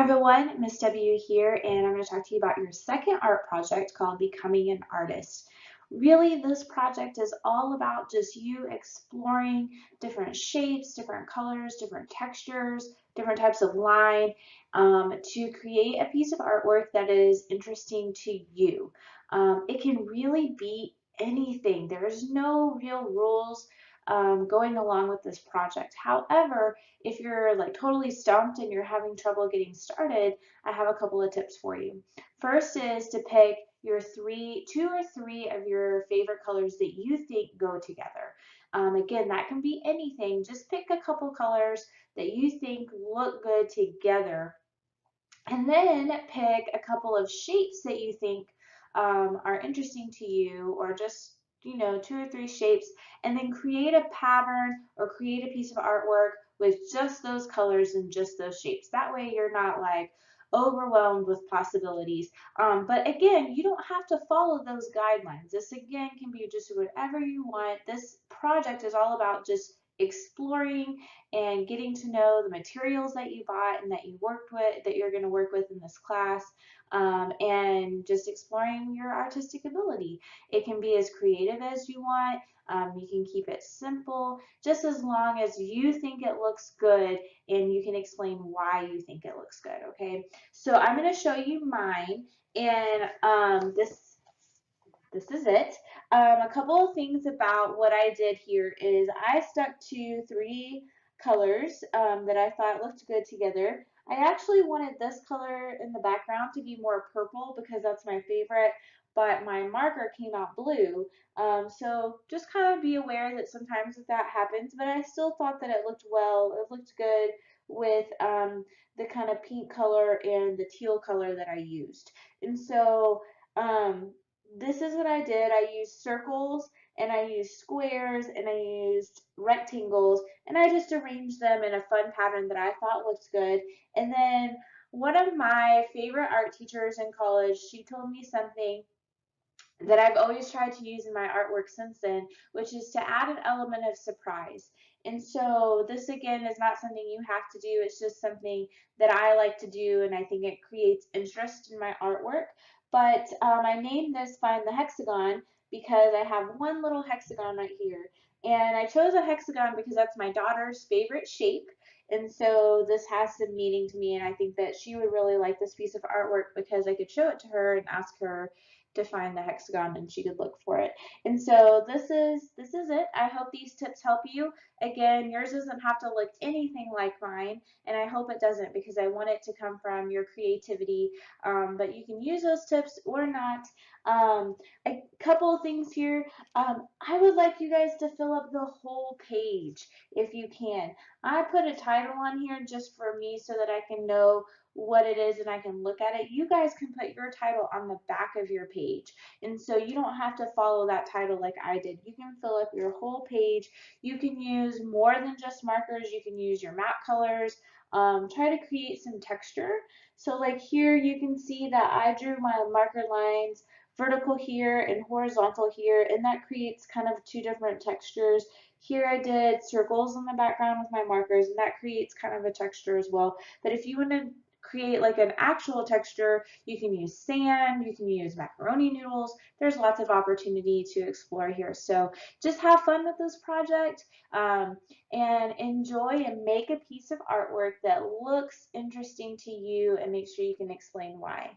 everyone, Miss W here, and I'm going to talk to you about your second art project called Becoming an Artist. Really, this project is all about just you exploring different shapes, different colors, different textures, different types of line to create a piece of artwork that is interesting to you. It can really be anything. There's no real rules going along with this project. However, if you're like totally stumped and you're having trouble getting started, I have a couple of tips for you. First is to pick your two or three of your favorite colors that you think go together. Again, that can be anything. Just pick a couple colors that you think look good together. And then pick a couple of shapes that you think are interesting to you, or just two or three shapes, and then create a pattern or create a piece of artwork with just those colors and just those shapes. That way you're not like overwhelmed with possibilities. But again, you don't have to follow those guidelines. This again can be just whatever you want. This project is all about just exploring and getting to know the materials that you bought and that you worked with, that you're going to work with in this class, and just exploring your artistic ability. It can be as creative as you want. You can keep it simple, just as long as you think it looks good and you can explain why you think it looks good, okay? So I'm going to show you mine, and this is it. A couple of things about what I did here is I stuck to three colors that I thought looked good together. I actually wanted this color in the background to be more purple because that's my favorite, but my marker came out blue. So just kind of be aware that sometimes that happens, but I still thought that it looked well. It looked good with the kind of pink color and the teal color that I used. And so this is what I did. I used circles and I used squares and I used rectangles, and I just arranged them in a fun pattern that I thought looked good. And then one of my favorite art teachers in college, she told me something that I've always tried to use in my artwork since then, which is to add an element of surprise. And so this again is not something you have to do, it's just something that I like to do, and I think it creates interest in my artwork. But I named this Find the Hexagon because I have one little hexagon right here. And I chose a hexagon because that's my daughter's favorite shape. And so this has some meaning to me, and I think that she would really like this piece of artwork because I could show it to her and ask her to find the hexagon and she could look for it. And so this is it. I hope these tips help you. Again, yours doesn't have to look anything like mine, and I hope it doesn't because I want it to come from your creativity. But you can use those tips or not. A couple of things here. I would like you guys to fill up the whole page if you can. I put a title on here just for me so that I can know what it is and I can look at it. You guys can put your title on the back of your page, and so you don't have to follow that title like I did. You can fill up your whole page. You can use more than just markers. You can use your map colors. Try to create some texture. So like here you can see that I drew my marker lines vertical here and horizontal here, and that creates kind of two different textures. Here I did circles in the background with my markers, and that creates kind of a texture as well. But if you want to create like an actual texture, you can use sand, you can use macaroni noodles. There's lots of opportunity to explore here. So just have fun with this project, and enjoy and make a piece of artwork that looks interesting to you, and make sure you can explain why.